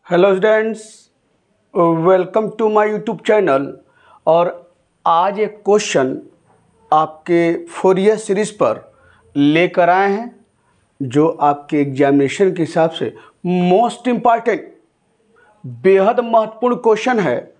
Hello students, welcome to my YouTube channel. और आज एक क्वेश्चन आपके फोरियर सीरीज़ पर लेकर आए हैं जो आपके एग्जामिनेशन के हिसाब से मोस्ट इम्पॉर्टेंट, बेहद महत्वपूर्ण क्वेश्चन है।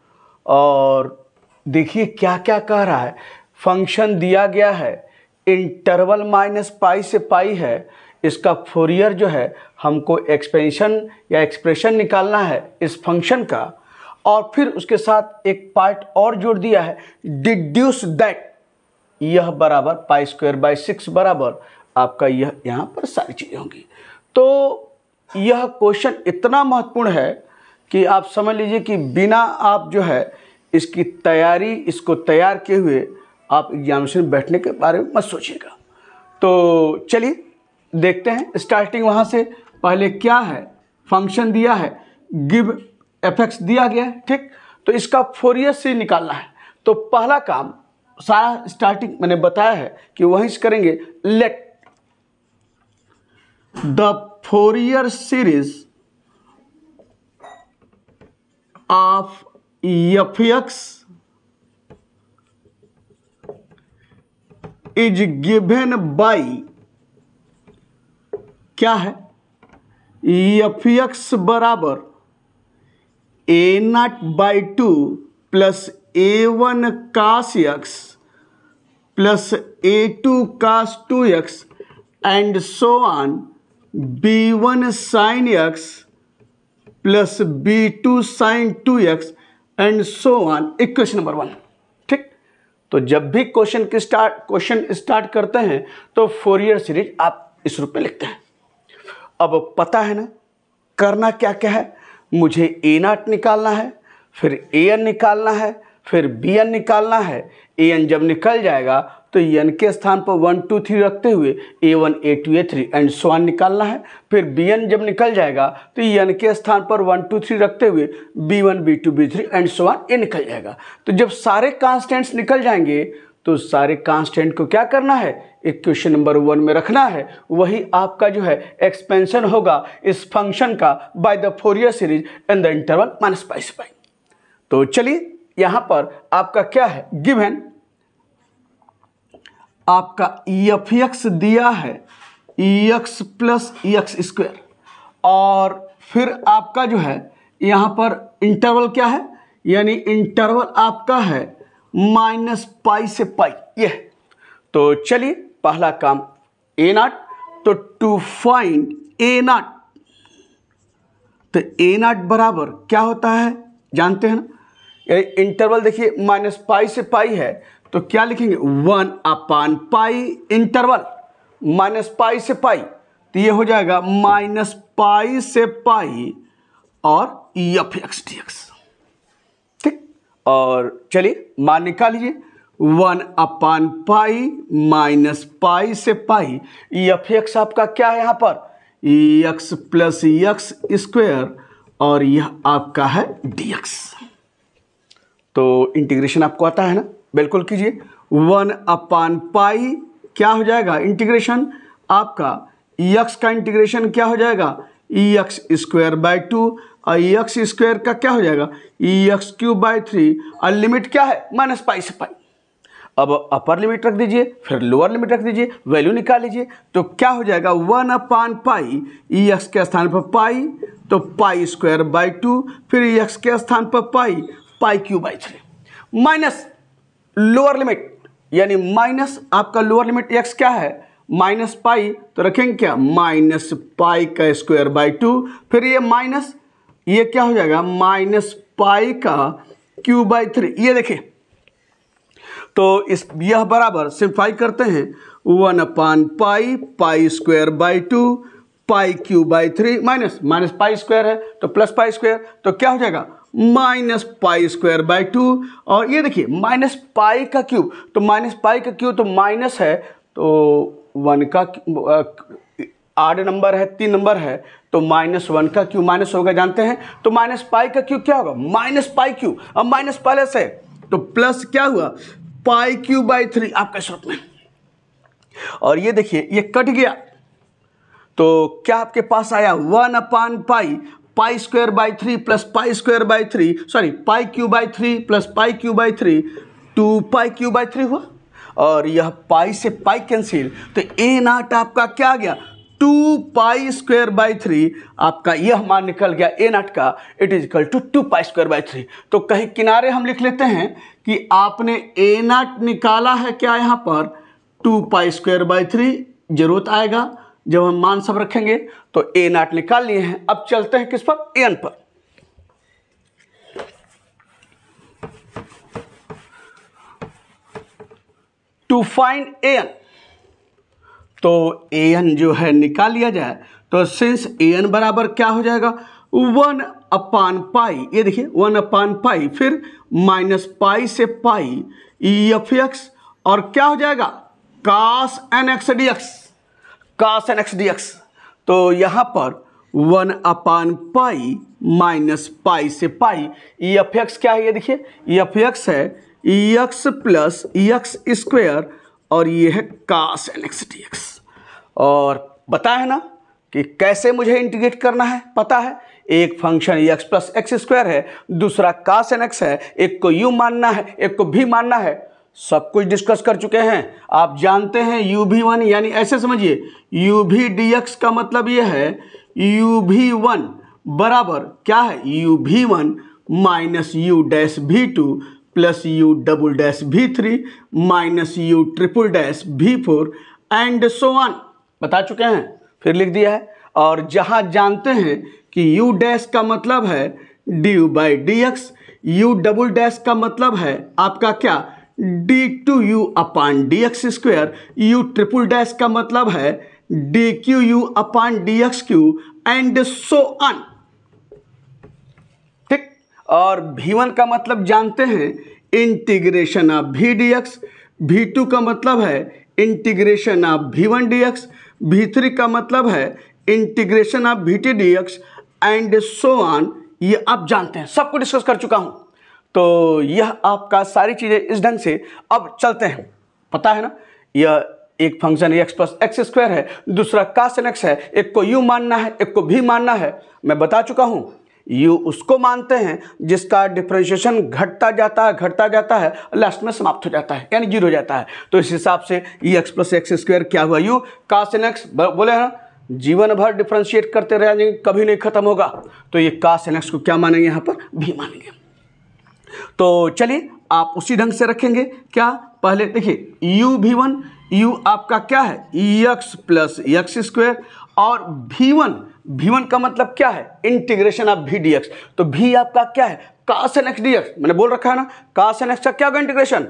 और देखिए क्या क्या कह रहा है। फंक्शन दिया गया है, इंटरवल -पाई से पाई है, इसका फोरियर जो है हमको एक्सपेंशन या एक्सप्रेशन निकालना है इस फंक्शन का। और फिर उसके साथ एक पार्ट और जोड़ दिया है, डिड्यूस दैट, यह बराबर π²/6 बराबर आपका यह यहाँ पर सारी चीज़ें होंगी। तो यह क्वेश्चन इतना महत्वपूर्ण है कि आप समझ लीजिए कि बिना आप जो है इसकी तैयारी, इसको तैयार किए हुए आप एग्जामिनेशन में बैठने के बारे में मत सोचिएगा। तो चलिए देखते हैं, स्टार्टिंग वहाँ से। पहले क्या है, फंक्शन दिया है, गिव एफ(x) दिया गया है, ठीक। तो इसका फोरियर सीरीज निकालना है। तो पहला काम सारा स्टार्टिंग मैंने बताया है कि वहीं से करेंगे। Let the Fourier series of f(x) is given by, क्या है, f(x) बराबर a0/2 plus a1 cos x plus a2 cos 2x and so on, b1 sin x plus b2 sin 2x and so on, equation number 1, ठीक। तो जब भी question start करते हैं तो फोरियर सीरीज आप इस रूप में लिखते हैं। अब पता है ना करना क्या क्या है। मुझे a0 निकालना है, फिर an निकालना है, फिर bn निकालना है। an जब निकल जाएगा तो n के स्थान पर 1 2 3 रखते हुए a1 a2 a3 and so on निकालना है। फिर bn जब निकल जाएगा तो n के स्थान पर 1 2 3 रखते हुए b1 b2 b3 and so on, ये निकल जाएगा। तो जब सारे कांस्टेंट्स निकल जाएंगे तो सारे कांस्टेंट को क्या करना है, इक्वेशन नंबर 1 में रखना है। वही आपका जो है एक्सपेंशन होगा इस फंक्शन का by the Fourier series in the interval -pi से पाई। तो चलिए यहां पर आपका क्या है, गिवन आपका f(x) दिया है x प्लस x², और फिर आपका जो है यहां पर इंटरवल क्या है, यानी इंटरवल आपका है -पाई से पाई, यह। तो चलिए पहला काम a0, तो टू फाइंड a0, तो a0 बराबर क्या होता है जानते हैं ना। इंटरवल देखिए -पाई से पाई है तो क्या लिखेंगे, 1/पाई इंटरवल -पाई से पाई, तो ये हो जाएगा -पाई से पाई और f(x) dx, ठीक। और चलिए मान निकालिए, 1/पाई -पाई से पाई, f(x) आपका क्या है यहाँ पर, x प्लस x², और यह आपका है dx। तो इंटीग्रेशन आपको आता है ना, बिल्कुल कीजिए। 1/पाई क्या हो जाएगा, इंटीग्रेशन आपका x का इंटीग्रेशन क्या हो जाएगा, x²/2, और x² का क्या हो जाएगा, x³/3, और लिमिट क्या है, -पाई से पाई। अब अपर लिमिट रख दीजिए, फिर लोअर लिमिट रख दीजिए, वैल्यू निकाल लीजिए। तो क्या हो जाएगा, 1/पाई, x के स्थान पर पाई तो π²/2, फिर x के स्थान पर पाई π³/3, माइनस लोअर लिमिट, यानी माइनस आपका लोअर लिमिट x क्या है, -पाई, तो रखेंगे क्या, -π²/2, फिर ये माइनस, ये क्या हो जाएगा, -π³/3, ये देखिए। तो इस यह बराबर सिंप्लीफाई करते हैं, 1/पाई π²/2 π³ माइनस π² है तो प्लस π², तो क्या हो जाएगा -π²/2, और ये देखिए -पाई का क्यूब, तो -पाई का क्यूब तो माइनस है, तो 1 का आड नंबर है, 3 नंबर है, तो -1 का क्यूब माइनस होगा जानते हैं। तो -पाई का क्यूब क्या होगा, -π³, अब माइनस पहले से तो प्लस क्या हुआ, π³/3 आपका इस रूप में। और ये देखिए ये कट गया, तो क्या आपके पास आया, pi pi square by 3 plus pi square by 3 sorry pi Q by 3 plus pi Q by 3 2 pi Q by 3 हुआ। और यह पाई से पाई कैंसिल, तो ए नॉट आपका क्या आ गया 2 पाई स्क्वायर बाई 3। आपका यह मान निकल गया ए नॉट का, it is equal to 2 pi square by 3। तो कहीं किनारे हम लिख लेते हैं कि आपने ए नॉट निकाला है क्या यहाँ पर 2 पाई स्क्वायर बाई 3। जरूरत आएगा जब हम मान सब रखेंगे तो ए नॉट निकाल लिए हैं। अब चलते हैं किस पर, ए एन पर। टू फाइंड ए एन, तो ए एन जो है निकाल लिया जाए तो सिंस ए एन बराबर क्या हो जाएगा 1 अपान पाई, ये देखिए 1 अपान पाई, फिर माइनस पाई से पाई एफ एक्स, और क्या हो जाएगा कास एन एक्स डी एक्स, कास एन एक्स डी एक्स। तो यहाँ पर 1 अपान पाई माइनस पाई से पाई, एफ एक्स क्या है, ये देखिए एफ एक्स है एक्स प्लस एक्स स्क्वायर, और ये है कास एन एक्स डी एक्स। और पता है ना कि कैसे मुझे इंटीग्रेट करना है, पता है, एक function x plus x square है, दूसरा कास एन एक्स है, एक को यू मानना है, एक को भी मानना है। सब कुछ डिस्कस कर चुके हैं, आप जानते हैं यू भी वन, यानी ऐसे समझिए यू भी डी एक्स का मतलब ये है यू भी वन बराबर क्या है U V one minus U dash V two plus U double dash V three minus U triple dash V four and so on. बता चुके हैं, फिर लिख दिया है। और जहां जानते हैं कि यू डैश का मतलब है d u by d x, u double dash का मतलब है आपका क्या d two u upon d x square, u triple dash का मतलब है d cube u upon d x cube and so on. ठीक, और V1 का मतलब जानते हैं integration of V dx, V2 का मतलब है integration of V1 dx, V3 का मतलब है integration of VT dx and so on. ये आप जानते हैं, सबको डिस्कस कर चुका हूं। तो यह आपका सारी चीजें इस ढंग से। अब चलते हैं, पता है ना, यह एक function x plus x square है, दूसरा कास एन एक्स है, एक को यू मानना है, एक को भी मानना है। मैं बता चुका हूं यू उसको मानते हैं जिसका डिफरेंशिएशन घटता जाता है, लास्ट में समाप्त हो जाता है, यानी जीरो हो जाता है। तो इस हिसाब से ये एक्स प्लस एक्स स्क्वायर क्या हुआ यू कास एन एक्स, बोले हैं ना जीवन भर डिफरेंशिएट करते रहेंगे, कभी नहीं खत्म होगा। तो ये कास एन एक्स को क्या मानेंगे, यहाँ पर भी मानेंगे। तो चलिए आप उसी ढंग से रखेंगे। क्या, पहले देखिए यू भी वन, यू आपका क्या है एक्स प्लस एक्स स्क्वायर, और V1 का मतलब क्या है इंटीग्रेशन ऑफ V dx। तो V आपका क्या है कास एन एक्स डी एक्स, मैंने बोल रखा है ना, कास एन एक्स का क्या होगा इंटीग्रेशन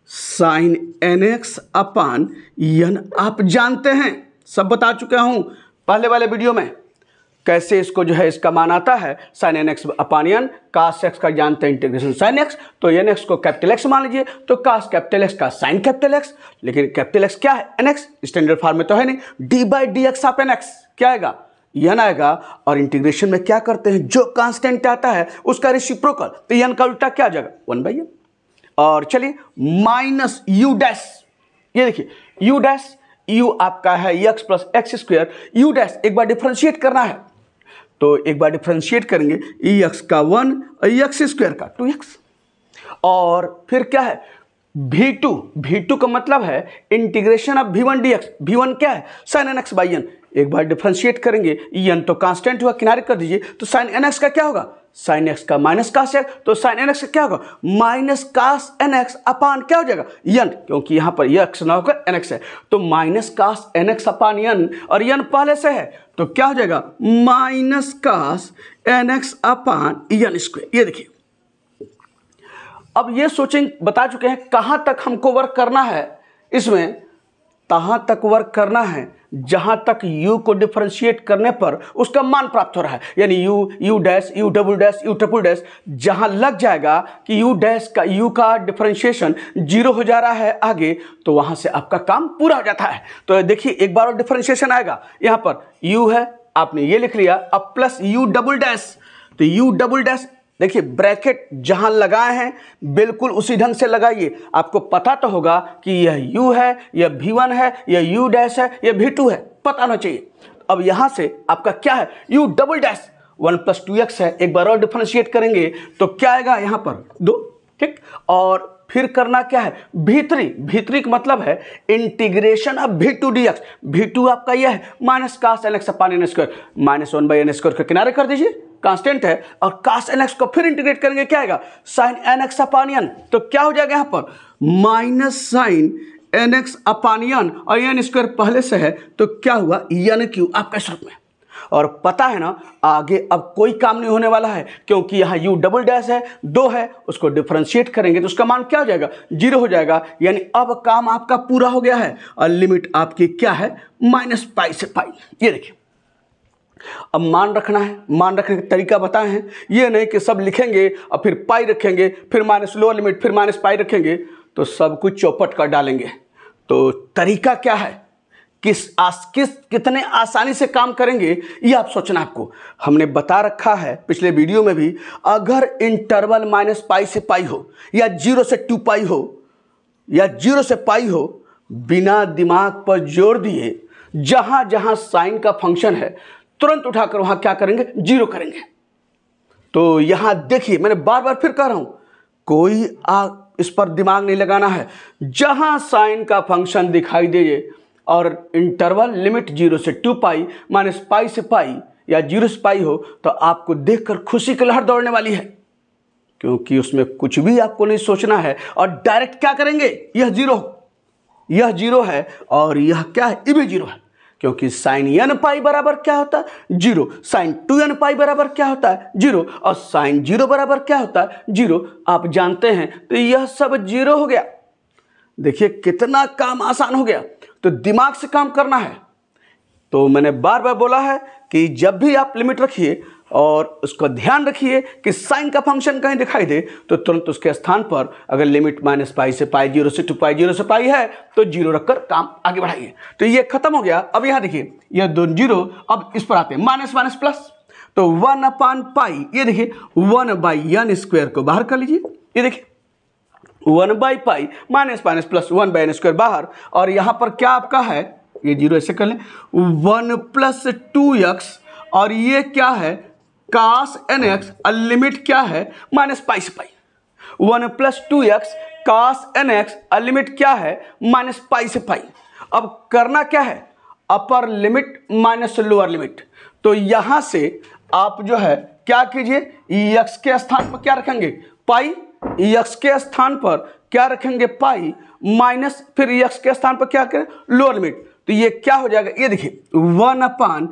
साइन एन एक्स अपान एन। आप जानते हैं, सब बता चुका हूं पहले वाले वीडियो में कैसे इसको जो है इसका मान आता है साइन एन एक्स अपान एन। कास एक्स का जानते हैं इंटीग्रेशन साइन एक्स, तो एन एक्स को कैपिटल एक्स मान लीजिए, तो कास कैपिटल एक्स का साइन कैपिटल एक्स, लेकिन कैपिटल एक्स क्या है एन एक्स, स्टैंडर्ड फॉर्म में तो है नहीं, d by d x of n x क्या आएगा एन आएगा। और इंटीग्रेशन में क्या करते हैं, जो कांस्टेंट आता है उसका रेसिप्रोकल, तो एन का उल्टा क्या आ जाएगा 1/n। और चलिए माइनस यू डैश, ये देखिए यू डैश, यू आपका है x plus x square, you dash एक बार डिफरेंशिएट करना है, तो एक बार डिफरेंशिएट करेंगे एक्स का 1 और एक्स स्क्वायर का 2x, और फिर क्या है V2 का मतलब है integration of V1 dx। V1 क्या है sine n x by n, एक बार डिफरेंशिएट करेंगे एन तो कांस्टेंट हुआ, किनारे कर दीजिए, तो साइन एन एक्स का क्या होगा साइन एक्स का माइनस कास एक्स, तो साइन एन एक्स का क्या होगा माइनस कास एन एक्स अपान क्या हो जाएगा एन, क्योंकि यहां पर एक्स ना होकर एन एक्स है, तो माइनस कास एन एक्स अपान एन, और एन पहले से है तो क्या हो जाएगा माइनस कास एन एक्स अपान एन स्क्वायर। ये देखिए, अब ये सोचें, बता चुके हैं कहां तक हमको वर्क करना है, इसमें तहां तक वर्क करना है जहां तक u को डिफरेंशिएट करने पर उसका मान प्राप्त हो रहा है, यानी u dash, u double dash, u triple dash, जहां लग जाएगा कि u डैश का u का डिफरेंशिएशन जीरो हो जा रहा है आगे, तो वहां से आपका काम पूरा हो जाता है। तो देखिए एक बार और डिफरेंशिएशन आएगा, यहां पर u है, आपने ये लिख लिया, अब प्लस u डबल डैश, तो u डबल डैश देखिए ब्रैकेट जहां लगाए हैं बिल्कुल उसी ढंग से लगाइए, आपको पता तो होगा कि यह u है, यह V1 है, यह u डैश है, यह V2 है, पता होना चाहिए। अब यहां से आपका क्या है u डबल डैश, 1 + 2x है, एक बार और डिफरेंशिएट करेंगे तो क्या आएगा यहाँ पर 2, ठीक। और फिर करना क्या है, भीतरी का मतलब है integration of v2 dx। v2 आपका यह है माइनस cos nx अपान n स्क्वायर, -1/n² के किनारे कर दीजिए, कांस्टेंट है। और cos nx को फिर इंटीग्रेट करेंगे, क्या आएगा sin nx अपान n। तो क्या हो जाएगा यहाँ पर -sin nx अपान n, और n² पहले से है तो क्या हुआ n³ आपका इस रूप में। और पता है ना आगे अब कोई काम नहीं होने वाला है, क्योंकि यहाँ u डबल डैश है, 2 है, उसको डिफरेंशिएट करेंगे तो उसका मान क्या हो जाएगा 0 हो जाएगा। यानी अब काम आपका पूरा हो गया है और लिमिट आपकी क्या है -π से π। ये देखिए अब मान रखना है, मान रखने का तरीका बताए हैं, ये नहीं कि सब लिखेंगे और फिर पाई रखेंगे, फिर माइनस लोअर लिमिट, फिर -π रखेंगे तो सब कुछ चौपट कर डालेंगे। तो तरीका क्या है, कितने आसानी से काम करेंगे ये आप सोचना। आपको हमने बता रखा है पिछले वीडियो में भी, अगर इंटरवल -π से π हो या 0 से 2π हो या 0 से π हो, बिना दिमाग पर जोर दिए जहां जहां साइन का फंक्शन है तुरंत उठाकर वहां क्या करेंगे 0 करेंगे। तो यहां देखिए मैंने बार बार फिर कह रहा हूं, कोई इस पर दिमाग नहीं लगाना है। जहां साइन का फंक्शन दिखाई दे और इंटरवल लिमिट 0 से 2π -π से π या 0 से π हो तो आपको देखकर खुशी की लहर दौड़ने वाली है, क्योंकि उसमें कुछ भी आपको नहीं सोचना है और डायरेक्ट क्या करेंगे, यह 0 है और यह क्या है, ये भी 0 है, क्योंकि sin nπ बराबर क्या होता है 0, sin 2nπ बराबर क्या होता है 0 और sin 0 बराबर क्या होता है 0। आप जानते हैं तो यह सब 0 हो गया। देखिए कितना काम आसान हो गया। तो दिमाग से काम करना है। तो मैंने बार बार बोला है कि जब भी आप लिमिट रखिए और उसका ध्यान रखिए कि साइन का फंक्शन कहीं दिखाई दे तो तुरंत उसके स्थान पर अगर लिमिट -π से π 0 से 2π 0 से π है तो 0 रखकर काम आगे बढ़ाइए। तो ये खत्म हो गया। अब यहाँ देखिए यह 2 0, अब इस पर आते हैं माइनस प्लस, तो 1/π, ये देखिए 1/n² को बाहर कर लीजिए, ये देखिए 1/π माइनस प्लस 1/n² बाहर, और यहाँ पर क्या आपका है, ये 0 ऐसे कर लें 1 + 2x, और ये क्या है cos nx, लिमिट क्या है -π से π। 1 + 2x cos nx, लिमिट क्या है -π से π। अब करना क्या है, upper limit minus lower limit. तो यहाँ से आप जो है क्या कीजिए, x के स्थान पर क्या रखेंगे पाई, x के स्थान पर क्या रखेंगे पाई, माइनस फिर x के स्थान पर क्या करें लोअर लिमिट। तो ये क्या हो जाएगा, ये देखिए 1/πn²,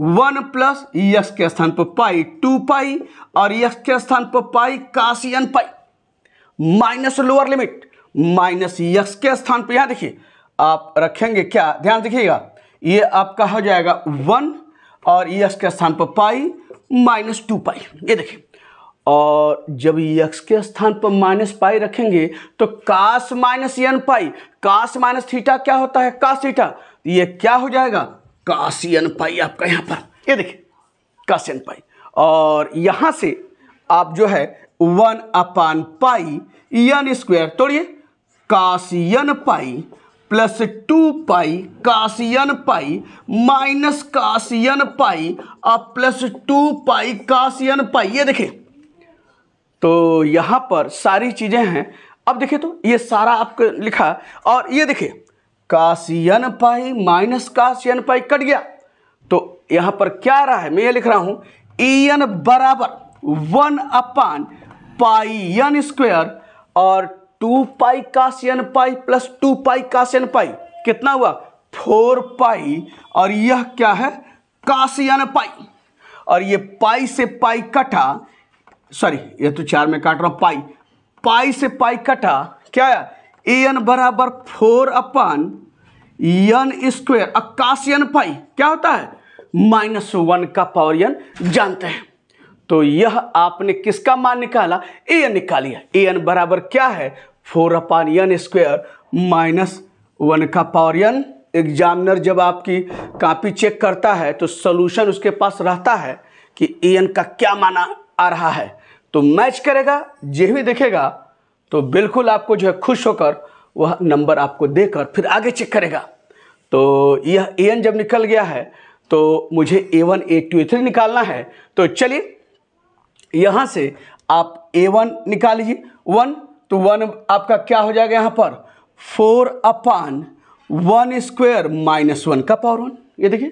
1 प्लस x के स्थान पर पाई 2π और x के स्थान पर पाई cos nπ, minus lower limit minus x के स्थान पर यहां देखिए आप रखेंगे क्या, ध्यान देखिएगा, ये आपका हो जाएगा 1 और x के स्थान पर पाई -2π, ये देखिए। और जब x के स्थान पर -π रखेंगे तो cos -nπ, cos -θ क्या होता है cos θ, ये क्या हो जाएगा cos nπ आपका यहाँ पर, ये देखिए cos nπ। और यहाँ से आप जो है 1/π n² तोड़िए cos nπ plus 2π cos nπ minus cos nπ और प्लस 2π cos nπ, ये देखिए। तो यहाँ पर सारी चीजें हैं। अब देखिए तो ये सारा आपको लिखा, और ये देखिए cos nπ minus cos nπ cut गया, तो यहाँ पर क्या आ रहा है, मैं ये लिख रहा हूं en बराबर 1/π n² और 2π cos nπ plus 2π cos nπ कितना हुआ 4π, और यह क्या है cos nπ, और ये पाई से पाई कटा, सॉरी ये तो 4 में काट रहा हूं, पाई से पाई कटा, क्या है an बराबर 4/n², cos nπ क्या होता है -1 का पावर n जानते हैं। तो यह आपने किसका मान निकाला, an निकालिए। an बराबर क्या है 4/n² -1 का पावर n। एग्जामिनर जब आपकी कॉपी चेक करता है तो सॉल्यूशन उसके पास रहता है कि an का क्या माना आ रहा है, तो मैच करेगा, जो भी देखेगा तो बिल्कुल आपको जो है खुश होकर वह नंबर आपको देकर फिर आगे चेक करेगा। तो यह an जब निकल गया है तो मुझे A1 A2 A3 निकालना है। तो चलिए यहाँ से आप A1 निकाल लीजिए 1, तो 1 आपका क्या हो जाएगा यहाँ पर 4/1 स्क्वायर -1 का पावर 1। ये देखिए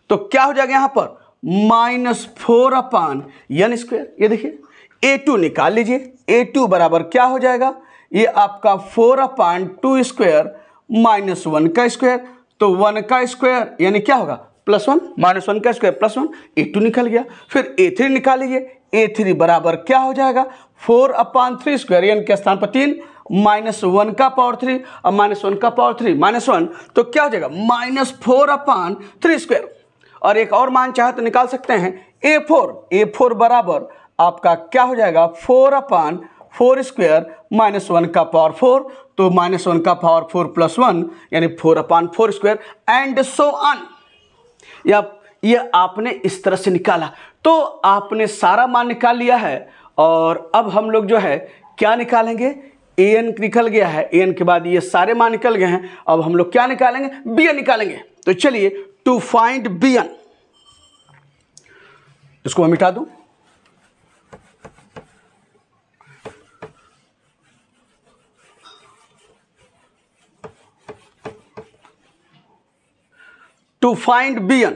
तो क्या हो जाएगा यहाँ पर -4/n स्क्वायर। ये देखिए A2 निकाल लीजिए, A2 बराबर क्या हो जाएगा, ये आपका 4/2 स्क्वायर -1 का स्क्वायर, तो 1 का स्क्वायर यानी क्या होगा +1 -1 का स्क्वायर +1, A2 निकल गया। फिर A3 निकाल लीजिए, A3 बराबर क्या हो जाएगा 4/3 स्क्वायर यानी के स्थान पर 3 -1 का पावर 3 और -1 का पावर 3 -1, तो क्या हो जाएगा -4/3 स्क्वायर। और एक और मान चाहे तो निकाल सकते हैं A4 बराबर आपका क्या हो जाएगा 4/4 स्क्वायर -1 का पावर 4, तो -1 का पावर 4 +1 यानी 4/4 स्क्वायर एंड सो ऑन। या ये आपने इस तरह से निकाला, तो आपने सारा मान निकाल लिया है। और अब हम लोग जो है क्या निकालेंगे, an निकल गया है, an के बाद ये सारे मान निकल गए हैं। अब हम लोग क्या निकालेंगे, bn निकालेंगे। तो चलिए टू फाइंड bn, इसको मैं मिटा दूं, टू फाइंड bn।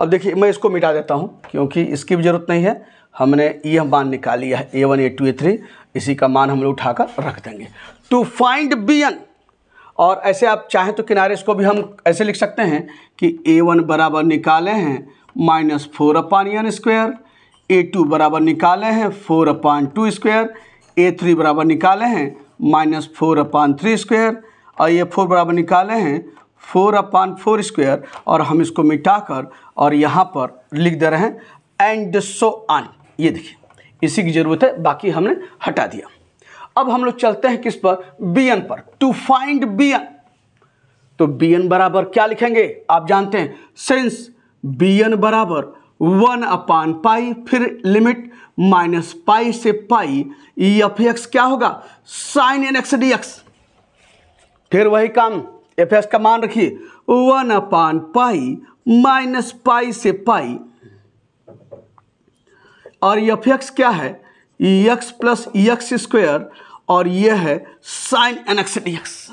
अब देखिए मैं इसको मिटा देता हूं क्योंकि इसकी भी जरूरत नहीं है, हमने यह मान निकाल लिया है A1 A2 A3, इसी का मान हम लोग उठाकर रख देंगे। टू फाइंड bn, और ऐसे आप चाहें तो किनारे इसको भी हम ऐसे लिख सकते हैं कि A1 बराबर निकाले हैं -4/n स्क्वायर, A2 बराबर निकाले हैं 4/2 स्क्वायर, A3 बराबर निकाले हैं -4/3 स्क्वायर, और ये 4 बराबर निकाले हैं 4/4 स्क्वायर, और हम इसको मिटाकर और यहाँ पर लिख दे रहे हैं एंड सो ऑन। ये देखिए इसी की ज़रूरत है, बाकी हमने हटा दिया। अब हम लोग चलते हैं किस पर, bn पर। टू फाइंड bn, तो bn बराबर क्या लिखेंगे आप जानते हैं, सिंस bn बराबर 1/पाई, फिर लिमिट -पाई से पाई, f(x) क्या होगा sin nx dx। फिर वही काम f(x) का मान रखिए 1/पाई -पाई से पाई, और f(x) क्या है x + x स्क्वायर, और यह है sin nx dx।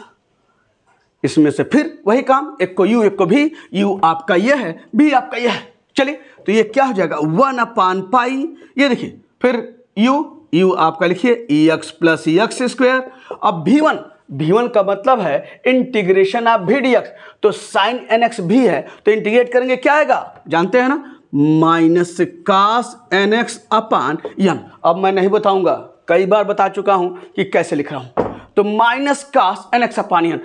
इसमें से फिर वही काम, एक को u एक को v, u आपका यह है, v आपका यह है। चलिए तो ये क्या हो जाएगा 1/पाई, ये देखिए फिर u आपका लिखिए x + x स्क्वायर। अब v1 का मतलब है इंटीग्रेशन ऑफ v dx, तो sin nx भी है, तो इंटीग्रेट करेंगे क्या आएगा जानते हैं ना, -cos nx/n। अब मैं नहीं बताऊंगा, कई बार बता चुका हूं कि कैसे लिख रहा हूं। तो -cos nx/n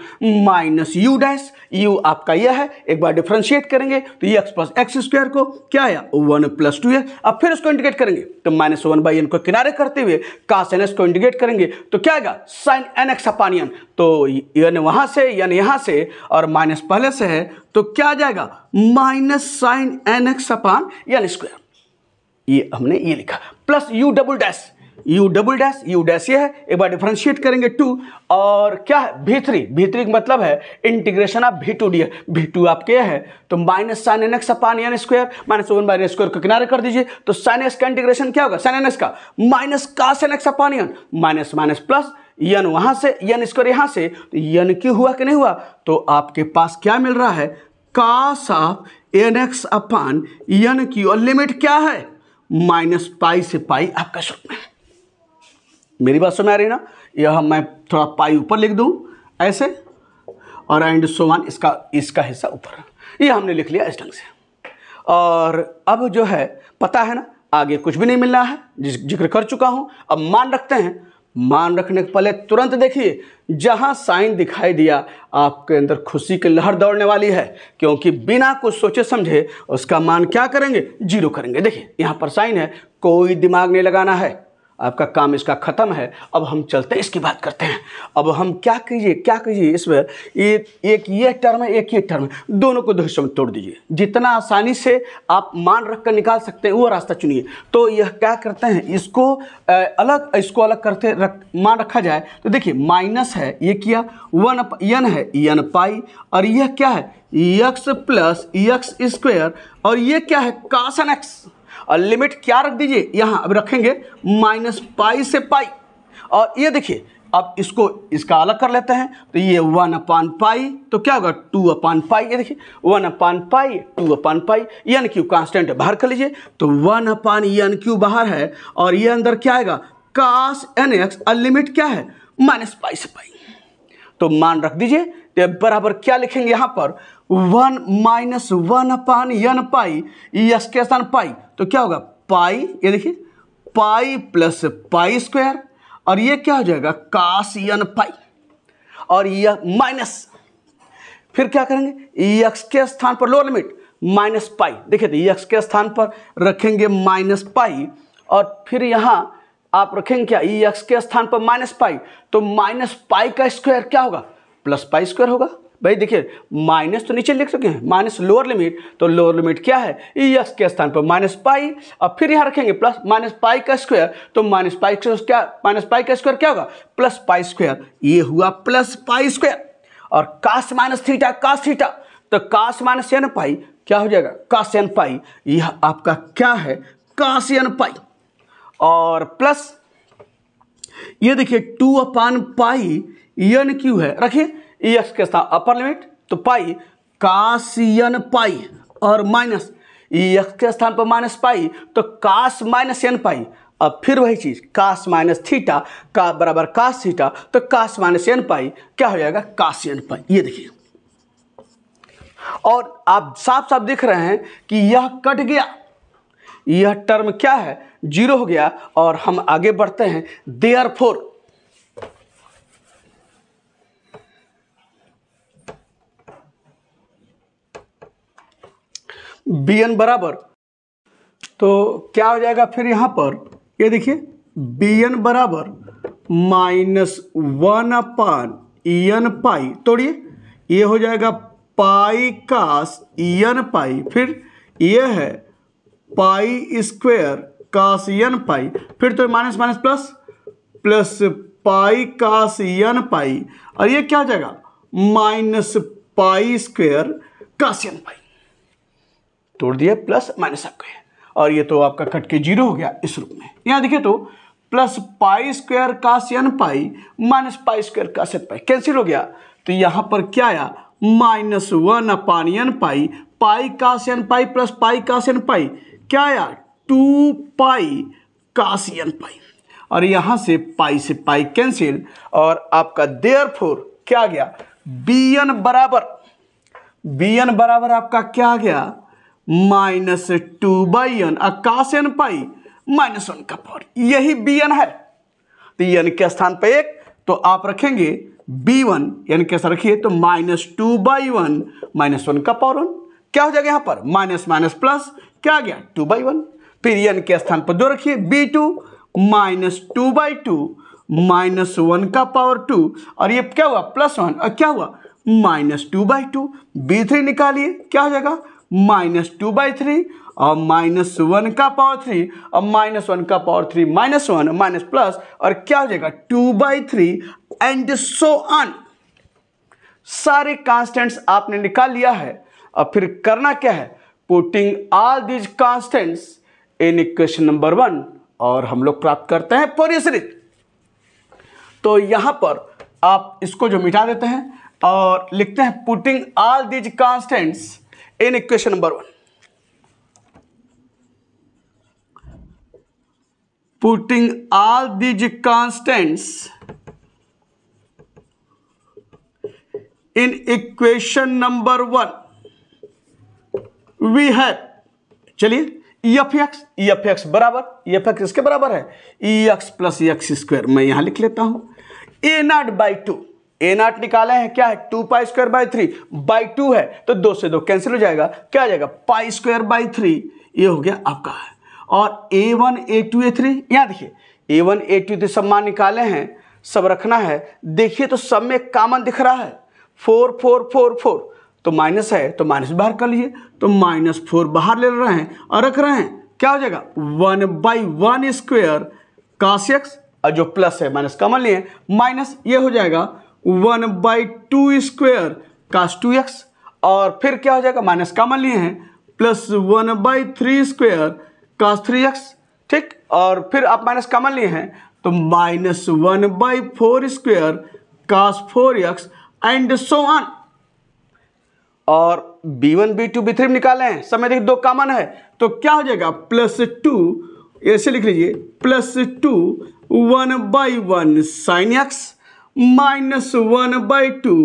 -u dash, u आपका यह है, एक बार डिफरेंशिएट करेंगे तो x + x स्क्वायर को क्या आया 1 + 2x। अब फिर उसको इंटीग्रेट करेंगे तो -1/n को किनारे करते हुए cos nx को इंटीग्रेट करेंगे तो क्या आएगा sin nx/n। तो n वहां से n यहां से और माइनस पहले से है, तो क्या आ जाएगा -sin nx/n स्क्वायर। ये हमने ये लिखा, प्लस u डबल डैश ये है, एक बार डिफरेंशिएट करेंगे 2, और क्या है v3 का मतलब है integration of v2 dx, v2 आपके है, तो -sin nx/n square, -1/n square को किनारे कर दीजिए, तो sin x का इंटीग्रेशन क्या होगा sin nx का -cos nx/n, minus plus n वहां से n स्क्वायर यहां से, तो n क्यों हुआ कि नहीं हुआ, तो आपके पास क्या मिल रहा है cos nx/n की, और लिमिट क्या है -पाई से पाई आपका सूत्र में। मेरी बात समझ आ रही है ना, यह मैं थोड़ा पाई ऊपर लिख दूं ऐसे, और एंड सो ऑन इसका हिस्सा ऊपर, ये हमने लिख लिया इस ढंग से। और अब जो है पता है ना आगे कुछ भी नहीं मिल रहा है, जिक्र कर चुका हूं। अब मान रखते हैं, मान रखने के पहले तुरंत देखिए जहां साइन दिखाई दिया आपके अंदर खुशी की लहर दौड़ने वाली है, क्योंकि बिना कुछ सोचे समझे उसका मान क्या करेंगे 0 करेंगे। देखिए यहां पर साइन है, कोई दिमाग नहीं लगाना है, आपका काम इसका ख़त्म है। अब हम चलते हैं, इसकी बात करते हैं। अब हम क्या कीजिए इसमें एक ये टर्म है, एक ये टर्म है, दोनों को दो हिस्सों में तोड़ दीजिए। जितना आसानी से आप मान रख कर निकाल सकते हैं वो रास्ता चुनिए। तो यह क्या करते हैं, इसको अलग करते मान रखा जाए तो देखिए माइनस है, ये किया 1 है n पाई, और यह क्या है x प्लस एक्स स्क्वायर, और ये क्या है cos n x, और लिमिट क्या रख दीजिए यहाँ, अब रखेंगे -पाई से पाई। और ये देखिए अब इसका अलग कर लेते हैं तो ये 1/पाई, तो क्या होगा 2/पाई। ये देखिए 1/पाई 2/पाई, एन क्यू कांस्टेंट बाहर कर लीजिए तो 1/n³ बाहर है, और ये अंदर क्या आएगा cos nx, और लिमिट क्या है -पाई से पाई। तो मान रख दीजिए, तो बराबर क्या लिखेंगे यहाँ पर 1 - 1/n पाई, यस के स्थान पाई, तो क्या होगा पाई, ये देखिए पाई प्लस पाई स्क्वायर, और ये क्या हो जाएगा cos n पाई, और यह माइनस, फिर क्या करेंगे x के स्थान पर लोअर लिमिट -पाई, देखिए तो x के स्थान पर रखेंगे -पाई, और फिर यहाँ आप रखेंगे क्या x के स्थान पर -पाई, तो -पाई का स्क्वायर क्या होगा +पाई स्क्वायर होगा। भाई देखिए माइनस तो नीचे लिख सके हैं, माइनस लोअर लिमिट, तो लोअर लिमिट क्या है x के स्थान पर -पाई, और फिर यहाँ रखेंगे प्लस -पाई का स्क्वायर, तो -पाई का स्क्वायर क्या होगा +पाई स्क्वायर, ये हुआ +पाई स्क्वायर। और cos -थीटा cos थीटा, तो cos -n पाई क्या हो जाएगा cos n पाई, यह आपका क्या है cos n पाई, और प्लस ये देखिए 2/पाई n³ है, रखिए x के स्थान अपर लिमिट तो पाई cos n पाई, और माइनस x के स्थान पर -पाई तो cos -n पाई। अब फिर वही चीज cos -थीटा का बराबर cos थीटा, तो cos -n पाई क्या हो जाएगा cos n पाई। ये देखिए, और आप साफ साफ देख रहे हैं कि यह कट गया, यह टर्म क्या है 0 हो गया, और हम आगे बढ़ते हैं। देयरफॉर bn बराबर, तो क्या हो जाएगा फिर यहाँ पर, ये देखिए bn बराबर -1/n पाई, तोड़िए ये हो जाएगा पाई cos n पाई, फिर ये है पाई स्क्वायर cos n पाई, फिर तो minus minus plus pi cos n पाई, और ये क्या हो जाएगा -पाई स्क्वायर cos n पाई, तोड़ दिया प्लस माइनस आपका है, और ये तो आपका कट के 0 हो गया इस रूप में। यहाँ देखिए तो +pi square cos n pi -pi square cos n pi cancel हो गया, तो यहाँ पर क्या आया -1/n pi, pi cos n पाई plus pi cos n pi क्या आया 2पाई cos n पाई, और यहाँ से पाई कैंसिल, और आपका देयरफॉर क्या आ गया bn बराबर आपका क्या आ गया -2/n cos n पाई -1 का पावर, यही bn है। तो n के स्थान पर 1 तो आप रखेंगे b1, n के साथ रखिए तो -2/1 -1 का पावर 1, क्या हो जाएगा यहाँ पर माइनस माइनस प्लस क्या आ गया 2/1, फिर n के स्थान पर 2 रखिए b2 -2/2 -1 का पावर 2, और ये क्या हुआ +1, और क्या हुआ -2/2, b3 निकालिए क्या हो जाएगा -2/3 और -1 का पावर 3, और -1 का पावर 3 -1 माइनस प्लस, और क्या हो जाएगा 2/3 एंड सो ऑन। सारे कांस्टेंट्स आपने निकाल लिया है। अब फिर करना क्या है, putting all these constants in equation number 1, और हम लोग प्राप्त करते हैं फोरियर सीरीज। तो यहां पर आप इसको जो मिटा देते हैं और लिखते हैं putting all these constants in equation number 1, putting all these constants in equation number 1 we have, चलिए एफ एक्स इसके बराबर है एक्स प्लस एक्स स्क्वायर, मैं यहां लिख लेता हूं a0/2, a0 निकाला है क्या है 2π²/3/2 है तो 2 से 2 कैंसिल हो जाएगा, क्या आ जाएगा π²/3, ये हो गया आपका है। और a1 a2 a3 यहाँ देखिए A1 A2 तो सब मान निकाले हैं, सब रखना है। देखिए तो सब में कॉमन दिख रहा है 4 4 4 4, तो माइनस है तो माइनस बाहर कर लीजिए, तो -4 बाहर ले रहे हैं और रख रहे हैं, क्या हो जाएगा 1/1 स्क्वायर cos x, और जो प्लस है माइनस कॉमन लिए माइनस, ये हो जाएगा 1/2 स्क्वायर cos 2x, और फिर क्या हो जाएगा माइनस कॉमन लिए हैं प्लस 1/3 स्क्वायर cos 3x, ठीक, और फिर आप माइनस कॉमन लिए हैं तो -1/4 square cos 4x and so on. और b1 b2 b3 निकाले हैं, सब में देखिए 2 कॉमन है, तो क्या हो जाएगा +2, ऐसे लिख लीजिए +2 1/1 sin x -1/2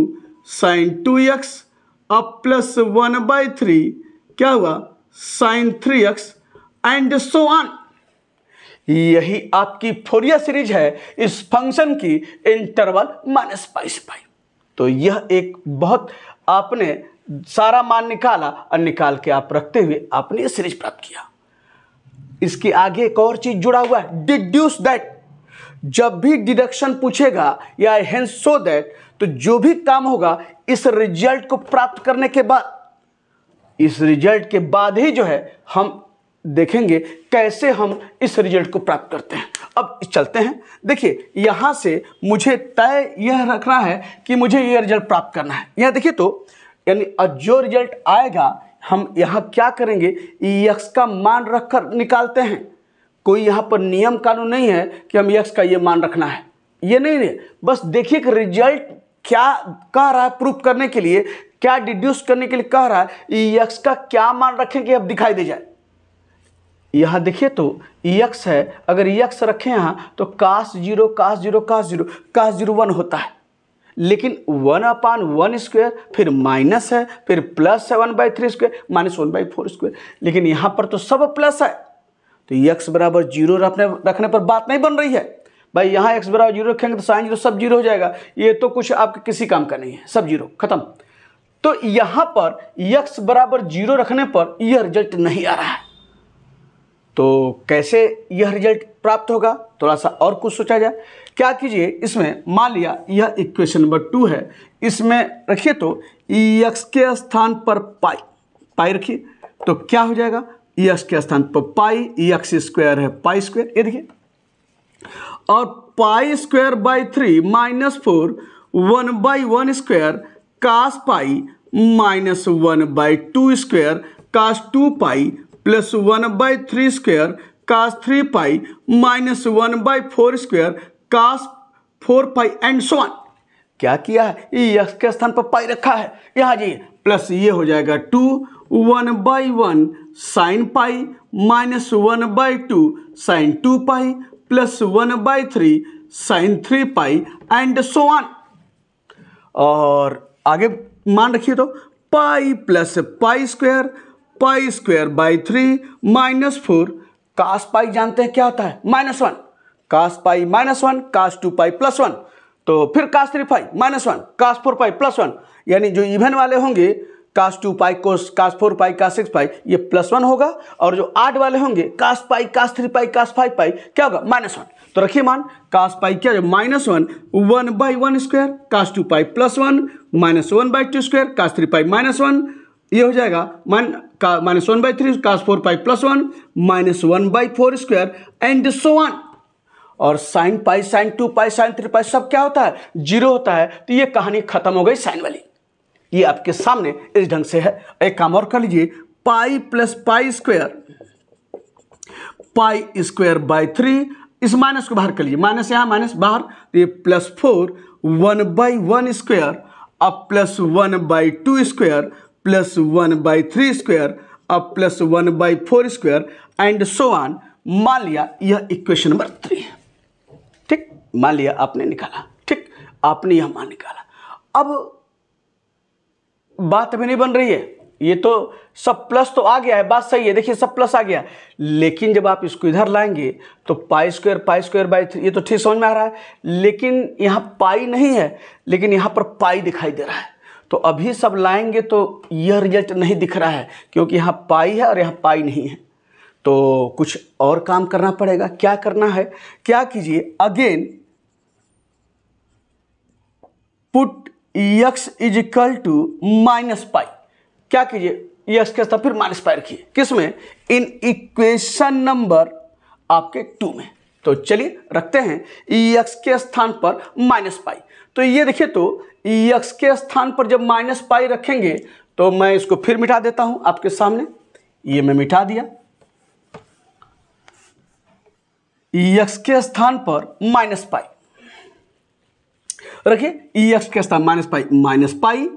sin 2x अब +1/3 क्या हुआ sin 3x and so on. यही आपकी फोरियर सीरीज है इस फंक्शन की इंटरवल -π से π। तो यह एक बहुत आपने सारा मान निकाला और निकाल के आप रखते हुए आपने ये सीरीज प्राप्त किया। इसके आगे एक और चीज जुड़ा हुआ है, डिड्यूस दैट। जब भी डिडक्शन पूछेगा या हेंस सो दैट, तो जो भी काम होगा इस रिजल्ट को प्राप्त करने के बाद, इस रिजल्ट के बाद ही जो है हम देखेंगे कैसे हम इस रिजल्ट को प्राप्त करते हैं। अब चलते हैं, देखिए यहां से मुझे तय यह रखना है कि मुझे यह रिजल्ट प्राप्त करना है। यहां देखिए तो यानी जो रिजल्ट आएगा हम यहाँ क्या करेंगे, x का मान रखकर निकालते हैं। कोई यहाँ पर नियम कानून नहीं है कि हम x का ये मान रखना है, ये नहीं है। बस देखिए कि रिजल्ट क्या कह रहा है, प्रूफ करने के लिए क्या डिड्यूस करने के लिए कह रहा है, x का क्या मान रखेंगे अब दिखाई दे जाए। यहाँ देखिए तो x है, अगर x रखें यहाँ तो cos 0 cos 0 cos 0 cos 0 1 होता है, लेकिन 1/1 स्क्वायर फिर माइनस है, फिर प्लस है 1/3 स्क्वायर -1/4 स्क्वायर, लेकिन यहाँ पर तो सब प्लस है, तो x बराबर 0 रखने पर बात नहीं बन रही है भाई। यहाँ x बराबर 0 रखेंगे तो साइन 0 सब 0 हो जाएगा, ये तो कुछ आपके किसी काम का नहीं है, सब 0 खत्म। तो यहाँ पर x बराबर 0 रखने पर यह रिजल्ट नहीं आ रहा है, तो कैसे यह रिजल्ट प्राप्त होगा, थोड़ा सा और कुछ सोचा जाए। क्या कीजिए, इसमें मान लिया यह इक्वेशन नंबर 2 है, इसमें रखिए तो x के स्थान पर पाई रखिए, तो क्या हो जाएगा x के स्थान पर पाई, x स्क्वायर है पाई स्क्वायर, ये देखिए, और π² 3 -4 1/1 square cos pi -1/2 square cos 2 pi plus 1/3 square cos 3 pi -1/4 square cos 4 pi and so on. क्या किया है, ये x के स्थान पर पाई रखा है, यहाँ जाइए प्लस ये हो जाएगा 2 1/1 sin pi -1/2 sin 2 pi plus 1/3 sin 3 pi and so on. और आगे मान रखिए तो pi plus pi square π² 3 -4 cos pi जानते हैं क्या होता है -1, cos पाई -1 cos 2 पाई +1, तो फिर cos 3 पाई -1 cos 4 पाई +1, यानी जो इवन वाले होंगे cos 2 पाई cos 4 पाई cos 6 पाई ये +1 होगा, और जो 8 वाले होंगे cos पाई cos 3 पाई cos 5 पाई क्या होगा -1। तो रखिए मान cos पाई क्या है -1 1/1 स्क्वायर cos 2 पाई +1 -1/2 स्क्वायर cos 3 पाई -1, ये हो जाएगा -1/3 cos 4 pi +1 -1/4 square and so on. और sin पाई sin 2 पाई sin 3 पाई सब क्या होता है 0 होता है, तो ये कहानी खत्म हो गई साइन वाली। ये आपके सामने इस ढंग से है। एक काम और कर लीजिए, पाई प्लस पाई स्क्वायर π² 3, इस माइनस को बाहर कर लीजिए, माइनस यहाँ माइनस बाहर, तो ये +4 1/1 स्क्वायर अब प्लस 1/2 स्क्वायर प्लस 1/3 स्क्वायर अब plus 1/4 square and so on. मान लिया यह इक्वेशन नंबर 3 है, ठीक, मान लिया आपने निकाला, ठीक, आपने यह मान निकाला। अब बात अभी नहीं बन रही है, ये तो सब प्लस तो आ गया है, बात सही है, देखिए सब प्लस आ गया, लेकिन जब आप इसको इधर लाएंगे तो π² 3 ये तो ठीक समझ में आ रहा है, लेकिन यहाँ पाई नहीं है, लेकिन यहाँ पर पाई दिखाई दे रहा है, तो अभी सब लाएंगे तो यह रिजल्ट नहीं दिख रहा है, क्योंकि यहाँ पाई है और यहाँ पाई नहीं है। तो कुछ और काम करना पड़ेगा। क्या करना है, क्या कीजिए, again put x is equal to minus pi. क्या कीजिए, x के स्थान फिर माइनस पाई रखिए, किसमें, इन इक्वेशन नंबर आपके 2 में। तो चलिए रखते हैं x के स्थान पर माइनस पाई। तो ये देखिए, तो x के स्थान पर जब माइनस पाई रखेंगे तो मैं इसको फिर मिटा देता हूं आपके सामने। ये मैं मिटा दिया, x के स्थान पर माइनस पाई रखिए, x के स्थान माइनस पाई,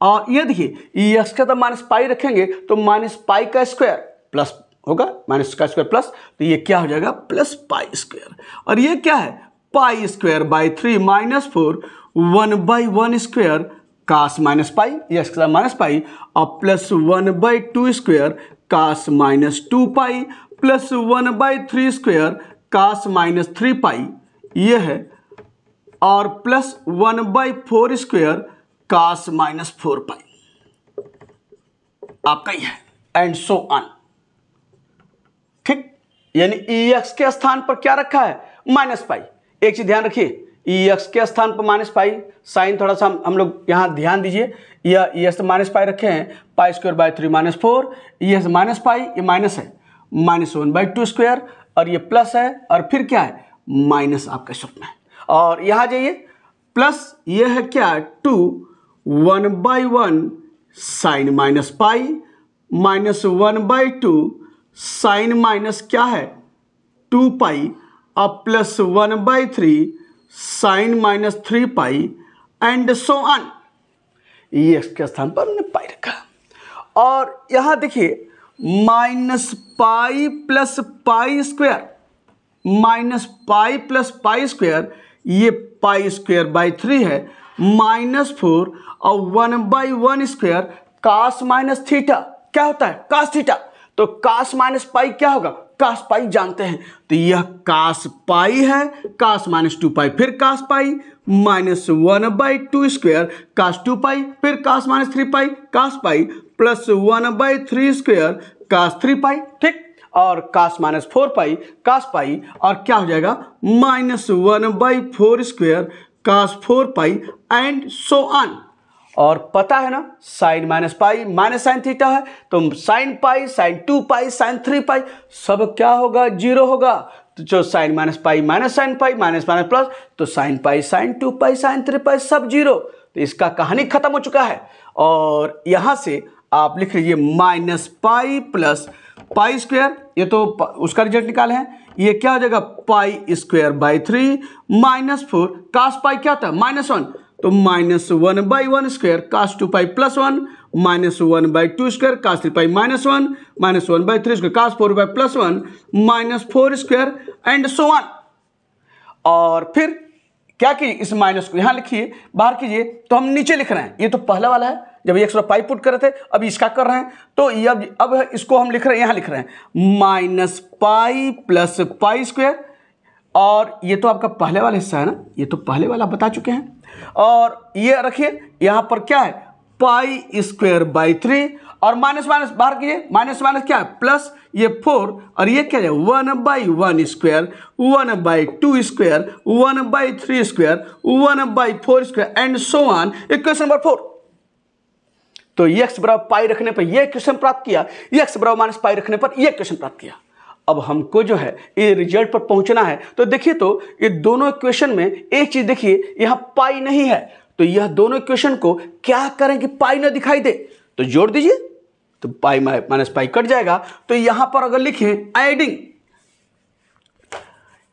और ये देखिए x के स्थान माइनस पाई रखेंगे तो माइनस पाई का स्क्वायर प्लस होगा, माइनस का स्क्वायर प्लस, तो ये क्या हो जाएगा, प्लस पाई स्क्वायर। और ये क्या है, pi square by 3 minus 4 1/1 square cos minus pi, x के साथ माइनस पाई, और plus 1/2 square cos minus 2 pi, plus 1/3 square cos minus 3 pi, ये है, और plus 1/4 square cos minus 4 pi, आपका ही है, एंड सो ऑन। ठीक, यानी एक्स के स्थान पर क्या रखा है, माइनस पाई। एक चीज ध्यान रखिए, एक्स के स्थान पर माइनस पाई, साइन थोड़ा सा हम लोग यहां ध्यान दीजिए, यह एक्स माइनस पाई रखे हैं, पाई स्क्वायर बाई 3 माइनस 4, ये माइनस पाई, ये माइनस है, माइनस 1/2 स्क्वायर, और ये प्लस है, और फिर क्या है, माइनस आपका स्वप्न है। और यहां जाइए, प्लस ये है क्या, 2 1/1 sine minus pi, minus 1/2 sine minus क्या है, 2 पाई, अब plus 1/3 sine minus 3 pi, and so on. ये एक्स के स्थान पर हमने पाई रखा। और यहां देखिए, minus pi plus pi square, minus pi plus pi square, ये पाई स्क्वायर बाई 3 है, माइनस 4 और 1/1 स्क्वायर कास माइनस थीटा, क्या होता है, कास थीटा। तो कास माइनस पाई क्या होगा, कास पाई जानते हैं, तो यह कास पाई है, कास माइनस 2 पाई, फिर कास पाई, माइनस 1/2 स्क्वायर कास 2 पाई, फिर कास माइनस 3 पाई कास पाई, प्लस 1/3 स्क्वायर कास 3 पाई। ठीक, और कास माइनस 4 पाई कास पाई, और क्या हो जाएगा, minus 1/4 square cos 4 pi, and so on. और पता है ना, sine minus pi minus sine theta है, तो sine pi, sine 2 pi, sine 3 pi, सब क्या होगा, 0 होगा। तो जो sine minus pi minus sine pi, minus minus plus, तो sine pi, sine 2 pi, sine 3 pi, सब 0। तो इसका कहानी खत्म हो चुका है। और यहां से आप लिख लीजिए minus pi plus pi square, ये तो उसका रिजल्ट निकाले हैं, ये क्या हो जाएगा, pi square by 3 minus 4 cos pi क्या था, माइनस 1, तो minus 1/1 square cos 2 pi plus 1, minus 1/2 square cos 3 pi minus 1, minus 1/3 square cos 4 pi plus 1, minus 4 square, and so on. और फिर क्या कीजिए, इस माइनस को यहां लिखिए, बाहर कीजिए, तो हम नीचे लिख रहे हैं, ये तो पहला वाला है, जब ये एक्स्ट्रा पाई पुट कर रहे थे, अब इसका कर रहे हैं, तो ये अब इसको हम लिख रहे हैं, यहां लिख रहे हैं minus pi plus pi square, और ये तो आपका पहले वाला हिस्सा है ना, ये तो पहले वाला बता चुके हैं। और ये रखिए, यहां पर क्या है, पाई स्क्वायर बाई 3, और माइनस माइनस बाहर कीजिए, माइनस माइनस क्या है, प्लस, ये 4, और ये क्या है, 1/1 square, 1/2 square, 1/3 square, 1/4 square, and so on. Equation number 4। तो ये एक्स बराबर पाई रखने पर ये इक्वेशन प्राप्त किया, ये एक्स बराबर माइनस पाई रखने पर ये इक्वेशन प्राप्त किया। अब हमको जो है ये रिजल्ट पर पहुंचना है, तो देखिए, तो ये दोनों इक्वेशन में एक चीज देखिए, यहां पाई नहीं है, तो यह दोनों इक्वेशन को क्या करें कि पाई ना दिखाई दे, तो जोड़ दीजिए, तो पाई माइनस पाई कट जाएगा। तो यहां पर अगर लिखें एडिंग,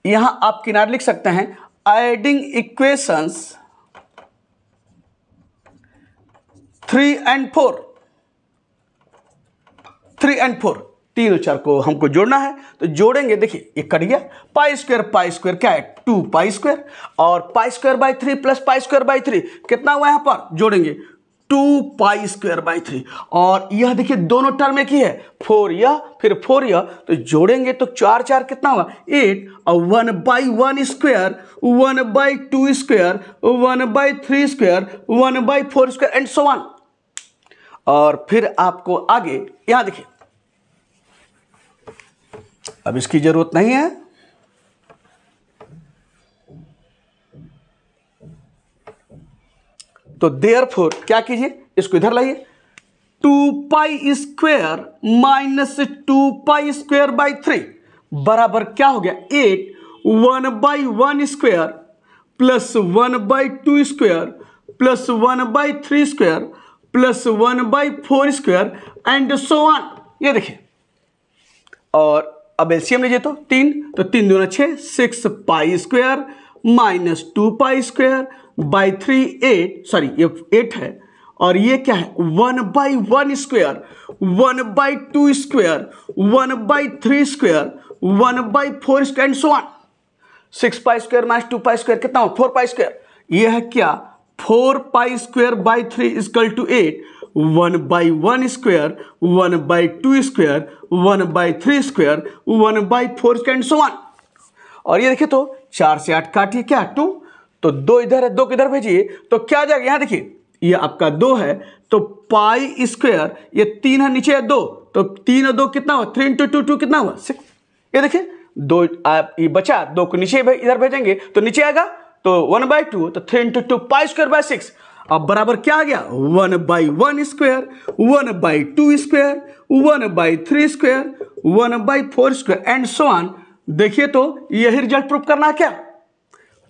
यहां आप किनारे लिख सकते हैं एडिंग इक्वेशंस 3 and 4, 3 and 4, तीन और चार को हमको जोड़ना है, तो जोड़ेंगे, देखिए ये कट गया, पाई स्क्वायर क्या है, 2 पाई स्क्वायर, और पाई square by 3 plus pi square by 3 कितना हुआ, यहां पर जोड़ेंगे 2 पाई स्क्वायर बाई 3, और यह देखिए दोनों टर्म एक ही है, 4 यह फिर 4 यह, तो जोड़ेंगे तो 4 4 कितना हुआ, 8, और 1/1 square, 1/2 square, 1/3 square, 1/4 square, and so on. और फिर आपको आगे यहां देखिए, अब इसकी जरूरत नहीं है। तो देयरफॉर क्या कीजिए, इसको इधर लाइए, 2π² माइनस 2π² 3 बराबर क्या हो गया 8, 1/1² plus 1/2² plus 1/3² plus 1/4² and so on. ये देखिए, और अब एलसीएम लीजिए तो 3, तो 3 दूना 6, 6π² माइनस 2π² बाई 3 8, सॉरी ये 8 है, और ये क्या है 1/1², 1/2², 1/3² 1/4² एंड सो ऑन। 6π² माइनस 2π² कितना हो 4π²। ये है क्या 4π² by 3 equal to 8, 1/1², 1/2², 1/3² 1/4² and so on. और ये देखिए तो 4 से 8 काटिए क्या 2, तो 2 इधर है, 2 किधर भेजिए तो क्या आ जाएगा, यहां देखिए ये आपका 2 है, तो π², ये 3 है नीचे है 2, तो 3 और 2 कितना हुआ 3 × 2 2 कितना हुआ 6। ये देखिए 2 ये बचा, 2 को नीचे इधर भेजेंगे तो नीचे आएगा, तो 1/2, तो 3 × 2 π² 6। अब बराबर क्या आ गया 1/1², 1/2², 1/3², 1/4² एंड सो ऑन। देखिए तो यही रिजल्ट प्रूफ करना है क्या,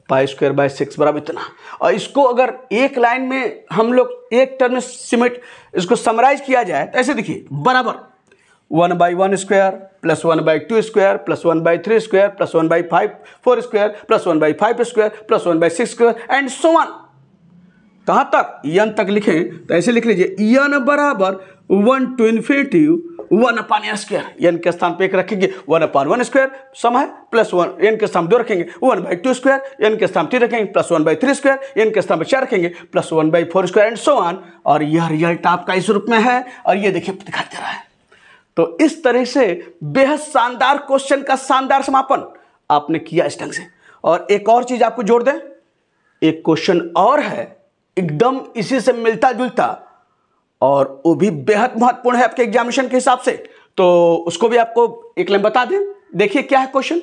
π² 6 बराबर इतना। और इसको अगर एक लाइन में हम लोग एक टर्म में इसको समराइज किया जाए तो ऐसे देखिए, बराबर 1/1² plus 1/2² plus 1/3² plus 1/4² plus 1/5² plus 1/6² and so on. कहां तक, n तक लिखें तो ऐसे लिख लीजिए, n बराबर 1 to infinity 1/n², n के स्थान पे एक रखेंगे 1/1² सम है, प्लस 1 n के स्थान 2 रखेंगे 1/2², n के स्थान 3 रखेंगे प्लस 1/3², n के स्थान पे 4 रखेंगे प्लस 1/4² एंड सो ऑन। और यह रिजल्ट आपका इस रूप में है, और ये देखिए दिखाई दे रहा है। तो इस तरह से बेहद शानदार क्वेश्चन का शानदार समापन आपने किया इस ढंग से। और एक और चीज आपको जोड़ दें, एक क्वेश्चन और है एकदम इसी से मिलता जुलता, और वो भी बेहद महत्वपूर्ण है आपके एग्जामिनेशन के हिसाब से, तो उसको भी आपको एक लाइन बता दें। देखिए क्या है क्वेश्चन,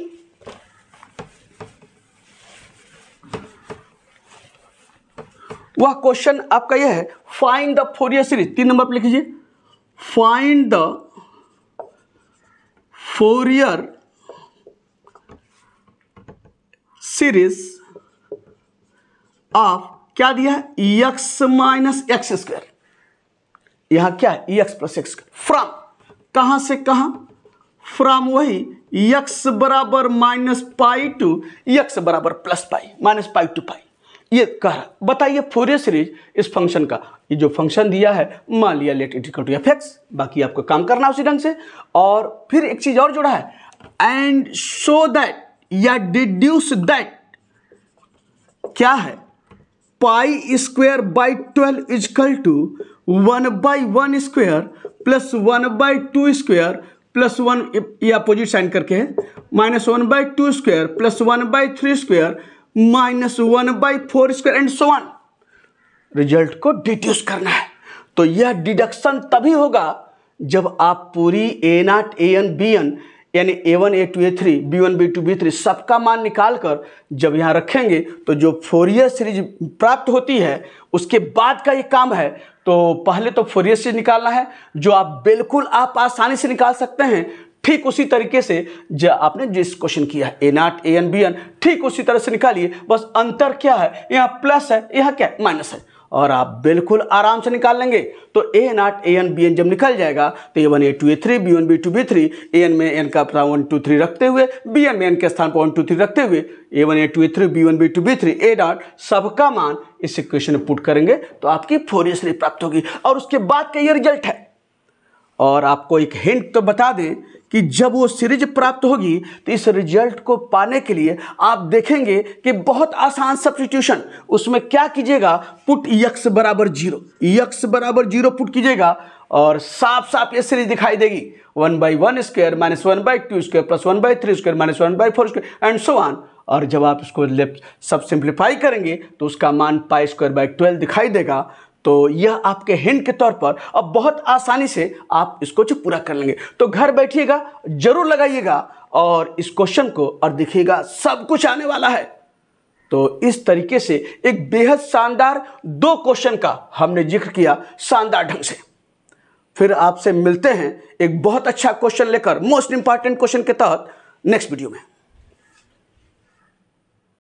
वह क्वेश्चन आपका यह है, find the Fourier series, 3 number पर लिख लीजिए, find the Fourier series of, क्या दिया है x माइनस x², यहां क्या है x प्लस x², फ्रॉम कहां से कहां, फ्रॉम वही x बराबर -π टू x बराबर +π, -π to π। ये कह बताइए फोरियर सीरीज इस फंक्शन का, ये जो फंक्शन दिया है मान लिया let it equal to fx, बाकी आपको काम करना उसी ढंग से। और फिर एक चीज और जोड़ा है, एंड शो दैट या डिड्यूस दैट, क्या है π² 12 = 1/1² प्लस 1/2² प्लस 1, ये अपोजिट साइन करके है, -1/2² plus 1/3² minus 1/4² and so on. Result को डिड्यूस करना है। तो यह डिडक्शन तभी होगा जब आप पूरी A0 AN BN यानी A1 A2 A3 B1 B2 B3 सबका मान निकालकर जब यहाँ रखेंगे तो जो फोरियर सीरीज प्राप्त होती है उसके बाद का ये काम है। तो पहले तो फोरियर सीरीज निकालना है जो आप बिल्कुल आप आसानी से निकाल सकते हैं, ठीक उसी तरीके से जो आपने जिस क्वेश्चन किया है A0 AN BN ठीक उसी तरह से निकालिए। बस अंतर क्या है, यहाँ प्लस है, यहाँ क्या माइनस है, और आप बिल्कुल आराम से निकाल लेंगे। तो A0 AN BN जब निकल जाएगा तो A1 A2 A3 B1 B2 B3 AN में n का 1 2 3 रखते हुए BN में n के स्थान पर 1 2 3 रखते हुए A1 A2 A3 B1 B2 B3 A0 सबका मान इस इक्वेशन में पुट करेंगे तो आपकी फोरियर सीरीज प्राप्त होगी। और उसके बाद का ये रिजल्ट है। और आपको एक हिंट तो बता दें कि जब वो सीरीज प्राप्त होगी तो इस रिजल्ट को पाने के लिए आप देखेंगे कि बहुत आसान सब्स्टिट्यूशन, उसमें क्या कीजिएगा, पुट x बराबर 0, x बराबर 0 पुट कीजिएगा और साफ साफ ये सीरीज दिखाई देगी 1/1² minus 1/2² plus 1/3² minus 1/4² and so on. और जब आप इसको लेफ्ट सब सिंप्लीफाई करेंगे तो उसका मान π² 12 दिखाई देगा। तो यह आपके हिंट के तौर पर अब बहुत आसानी से आप इसको जो पूरा कर लेंगे। तो घर बैठिएगा, जरूर लगाइएगा और इस क्वेश्चन को और देखिएगा सब कुछ आने वाला है। तो इस तरीके से एक बेहद शानदार 2 क्वेश्चन का हमने जिक्र किया शानदार ढंग से। फिर आपसे मिलते हैं एक बहुत अच्छा क्वेश्चन लेकर, मोस्ट इंपॉर्टेंट क्वेश्चन के तहत नेक्स्ट वीडियो में।